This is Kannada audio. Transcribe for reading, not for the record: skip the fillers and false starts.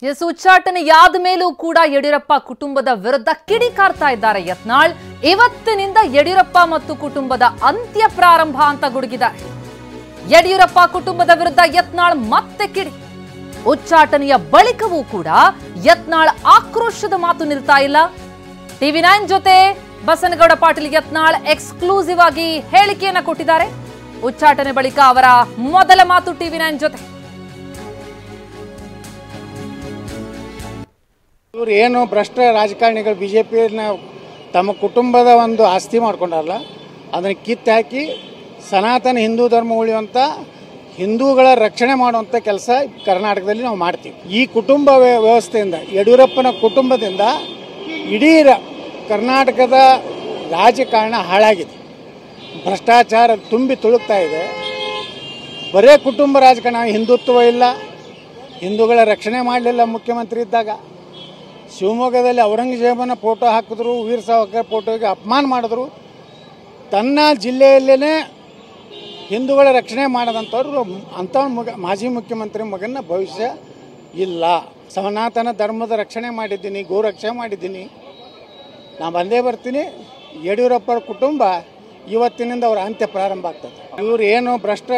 ಎಸ್ ಉಚ್ಚಾಟನೆಯಾದ ಮೇಲೂ ಕೂಡ ಯಡಿಯೂರಪ್ಪ ಕುಟುಂಬದ ವಿರುದ್ಧ ಕಿಡಿಕಾರ್ತಾ ಇದ್ದಾರೆ ಯತ್ನಾಳ್. ಇವತ್ತಿನಿಂದ ಯಡಿಯೂರಪ್ಪ ಮತ್ತು ಕುಟುಂಬದ ಅಂತ್ಯ ಪ್ರಾರಂಭ ಅಂತ ಗುಡುಗಿದ್ದಾರೆ. ಯಡಿಯೂರಪ್ಪ ಕುಟುಂಬದ ವಿರುದ್ಧ ಯತ್ನಾಳ್ ಮತ್ತೆ ಕಿಡಿ. ಉಚ್ಚಾಟನೆಯ ಬಳಿಕವೂ ಕೂಡ ಯತ್ನಾಳ್ ಆಕ್ರೋಶದ ಮಾತು ನಿಲ್ತಾ ಇಲ್ಲ. TV9 ಜೊತೆ ಬಸನಗೌಡ ಪಾಟೀಲ್ ಯತ್ನಾಳ್ ಎಕ್ಸ್ಕ್ಲೂಸಿವ್ ಆಗಿ ಹೇಳಿಕೆಯನ್ನ ಕೊಟ್ಟಿದ್ದಾರೆ. ಉಚ್ಚಾಟನೆ ಬಳಿಕ ಅವರ ಮೊದಲ ಮಾತು TV9 ಜೊತೆ. ಇವರು ಏನು ಭ್ರಷ್ಟ ರಾಜಕಾರಣಿಗಳು ಬಿಜೆಪಿಯನ್ನ ತಮ್ಮ ಕುಟುಂಬದ ಒಂದು ಆಸ್ತಿ ಮಾಡ್ಕೊಂಡಾರಲ್ಲ, ಅದನ್ನು ಕಿತ್ತು ಹಾಕಿ ಸನಾತನ ಹಿಂದೂ ಧರ್ಮ ಉಳಿಯುವಂಥ ಹಿಂದೂಗಳ ರಕ್ಷಣೆ ಮಾಡುವಂಥ ಕೆಲಸ ಕರ್ನಾಟಕದಲ್ಲಿ ನಾವು ಮಾಡ್ತೀವಿ. ಈ ಕುಟುಂಬ ವ್ಯವಸ್ಥೆಯಿಂದ, ಯಡಿಯೂರಪ್ಪನ ಕುಟುಂಬದಿಂದ ಇಡೀ ಕರ್ನಾಟಕದ ರಾಜಕಾರಣ ಹಾಳಾಗಿದೆ. ಭ್ರಷ್ಟಾಚಾರ ತುಂಬಿ ತುಳುಕ್ತಾ ಇದೆ. ಬರೇ ಕುಟುಂಬ ರಾಜಕಾರಣ, ಹಿಂದುತ್ವ ಇಲ್ಲ, ಹಿಂದೂಗಳ ರಕ್ಷಣೆ ಮಾಡಲಿಲ್ಲ. ಮುಖ್ಯಮಂತ್ರಿ ಇದ್ದಾಗ ಶಿವಮೊಗ್ಗದಲ್ಲಿ ಔರಂಗಜೇಬನ ಫೋಟೋ ಹಾಕಿದ್ರು, ವೀರ ಸಾವರ್ಕರ್ ಫೋಟೋಗೆ ಅಪಮಾನ ಮಾಡಿದ್ರು. ತನ್ನ ಜಿಲ್ಲೆಯಲ್ಲೇ ಹಿಂದೂಗಳ ರಕ್ಷಣೆ ಮಾಡದಂಥವ್ರು ಅಂಥವ್ರ ಮಾಜಿ ಮುಖ್ಯಮಂತ್ರಿ ಮಗನ ಭವಿಷ್ಯ ಇಲ್ಲ. ಸನಾತನ ಧರ್ಮದ ರಕ್ಷಣೆ ಮಾಡಿದ್ದೀನಿ, ಗೋ ರಕ್ಷಣೆ ಮಾಡಿದ್ದೀನಿ, ನಾನು ಬಂದೇ ಬರ್ತೀನಿ. ಯಡಿಯೂರಪ್ಪರ ಕುಟುಂಬ ಇವತ್ತಿನಿಂದ ಅವರ ಅಂತ್ಯ ಪ್ರಾರಂಭ ಆಗ್ತದೆ. ಇವರು ಏನು ಭ್ರಷ್ಟ